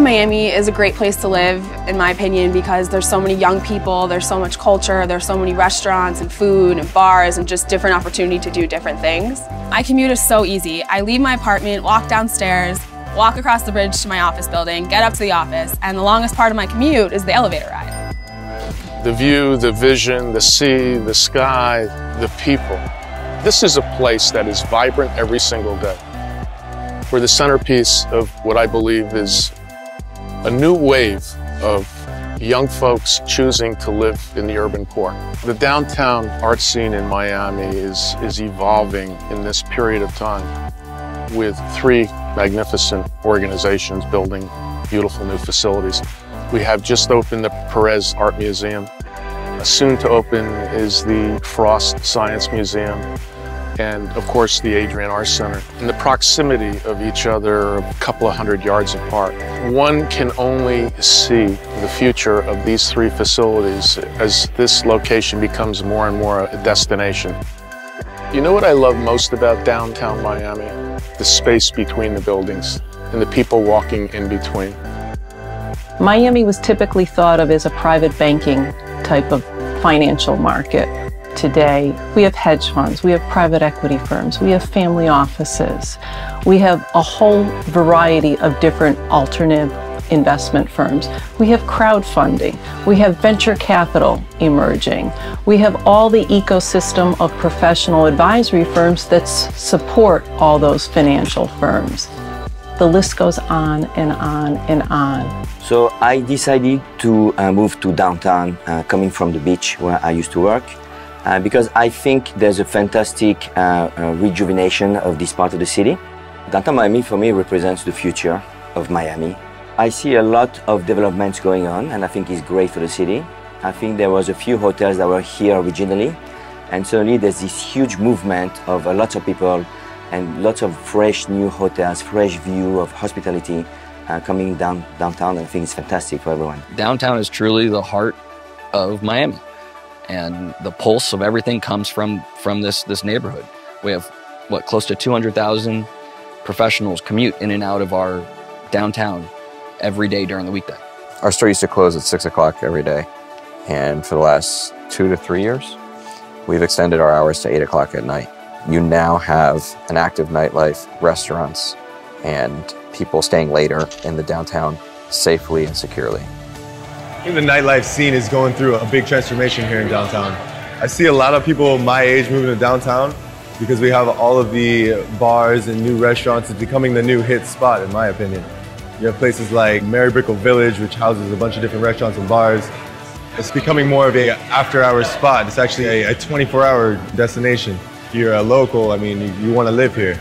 Downtown Miami is a great place to live, in my opinion, because there's so many young people, there's so much culture, there's so many restaurants and food and bars and just different opportunity to do different things. My commute is so easy. I leave my apartment, walk downstairs, walk across the bridge to my office building, get up to the office, and the longest part of my commute is the elevator ride. The view, the vision, the sea, the sky, the people. This is a place that is vibrant every single day. We're the centerpiece of what I believe is a new wave of young folks choosing to live in the urban core. The downtown art scene in Miami is evolving in this period of time with 3 magnificent organizations building beautiful new facilities. We have just opened the Perez Art Museum. Soon to open is the Frost Science Museum, and of course the Adrienne Art Center. In the proximity of each other, a couple of 100 yards apart, one can only see the future of these 3 facilities as this location becomes more and more a destination. You know what I love most about downtown Miami? The space between the buildings and the people walking in between. Miami was typically thought of as a private banking type of financial market. Today, we have hedge funds, we have private equity firms, we have family offices, we have a whole variety of different alternative investment firms. We have crowdfunding, we have venture capital emerging, we have all the ecosystem of professional advisory firms that support all those financial firms. The list goes on and on and on. So I decided to move to downtown, coming from the beach where I used to work. Because I think there's a fantastic rejuvenation of this part of the city. Downtown Miami for me represents the future of Miami. I see a lot of developments going on and I think it's great for the city. I think there was a few hotels that were here originally and suddenly there's this huge movement of a lot of people and lots of fresh new hotels, fresh view of hospitality coming downtown. I think it's fantastic for everyone. Downtown is truly the heart of Miami. And the pulse of everything comes from this neighborhood. We have, what, close to 200,000 professionals commute in and out of our downtown every day during the weekday. Our store used to close at 6 o'clock every day. And for the last 2 to 3 years, we've extended our hours to 8 o'clock at night. You now have an active nightlife, restaurants, and people staying later in the downtown safely and securely. I think the nightlife scene is going through a big transformation here in downtown. I see a lot of people my age moving to downtown because we have all of the bars and new restaurants. It's becoming the new hit spot, in my opinion. You have places like Mary Brickell Village, which houses a bunch of different restaurants and bars. It's becoming more of an after-hours spot. It's actually a 24-hour destination. If you're a local, I mean, you want to live here.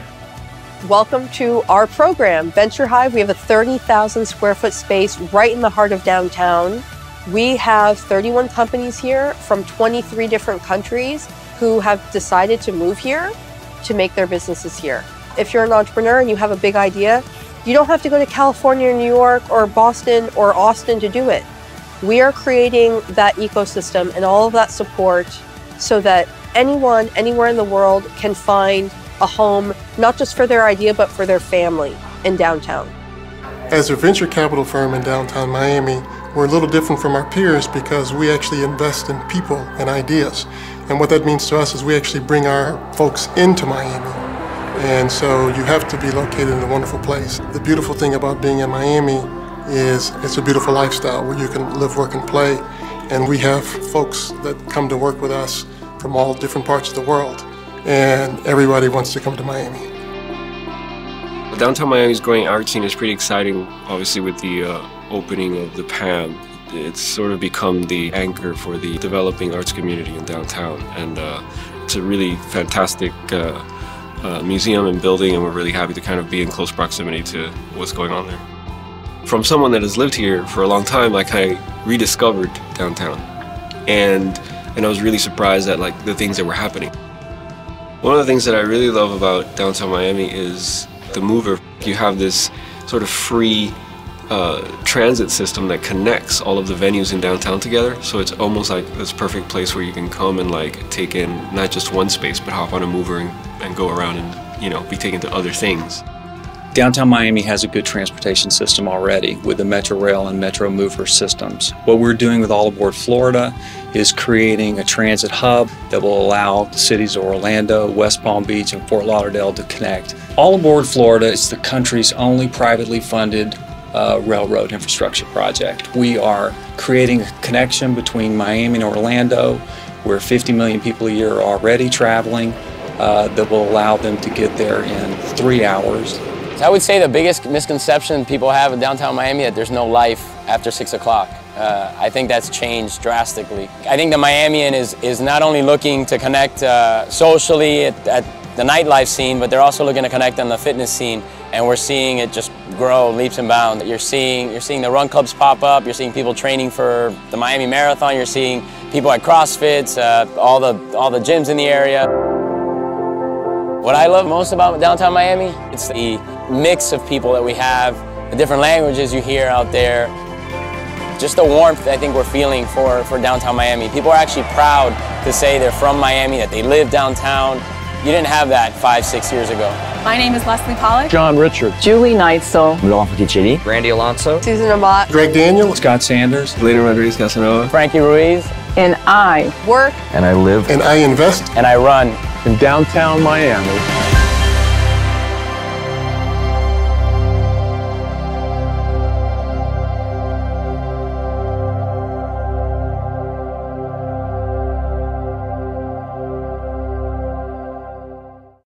Welcome to our program, Venture Hive. We have a 30,000 square foot space right in the heart of downtown. We have 31 companies here from 23 different countries who have decided to move here to make their businesses here. If you're an entrepreneur and you have a big idea, you don't have to go to California, or New York, or Boston, or Austin to do it. We are creating that ecosystem and all of that support so that anyone, anywhere in the world can find a home, not just for their idea, but for their family in downtown. As a venture capital firm in downtown Miami, we're a little different from our peers because we actually invest in people and ideas. And what that means to us is we actually bring our folks into Miami. And so you have to be located in a wonderful place. The beautiful thing about being in Miami is it's a beautiful lifestyle where you can live, work, and play. And we have folks that come to work with us from all different parts of the world. And everybody wants to come to Miami. Downtown Miami's growing art scene is pretty exciting, obviously with the opening of the PAM. It's sort of become the anchor for the developing arts community in downtown. And it's a really fantastic museum and building, and we're really happy to kind of be in close proximity to what's going on there. From someone that has lived here for a long time, I kind of rediscovered downtown. And I was really surprised at like the things that were happening. One of the things that I really love about downtown Miami is the mover. You have this sort of free transit system that connects all of the venues in downtown together. So it's almost like this perfect place where you can come and like take in not just one space, but hop on a mover and go around and, you know, be taken to other things. Downtown Miami has a good transportation system already with the Metro Rail and Metro Mover systems. What we're doing with All Aboard Florida is creating a transit hub that will allow the cities of Orlando, West Palm Beach, and Fort Lauderdale to connect. All Aboard Florida is the country's only privately funded railroad infrastructure project. We are creating a connection between Miami and Orlando, where 50 million people a year are already traveling, that will allow them to get there in 3 hours. I would say the biggest misconception people have in downtown Miami that there's no life after 6 o'clock. I think that's changed drastically. I think the Miamian is not only looking to connect socially at the nightlife scene, but they're also looking to connect on the fitness scene, and we're seeing it just grow leaps and bounds. You're seeing the run clubs pop up, you're seeing people training for the Miami Marathon, you're seeing people at CrossFits, all the gyms in the area. What I love most about downtown Miami, it's the mix of people that we have, the different languages you hear out there, just the warmth I think we're feeling for downtown Miami. People are actually proud to say they're from Miami, that they live downtown. You didn't have that 5-6 years ago. My name is Leslie Pollack. John Richards. Julie Neitzel. Laurent Fotticelli. Randy Alonso. Susan Amat. Greg Daniel. Scott Sanders. Later Rodriguez Casanova. Frankie Ruiz. And I Work. And I live. And I invest. And I run. In downtown Miami.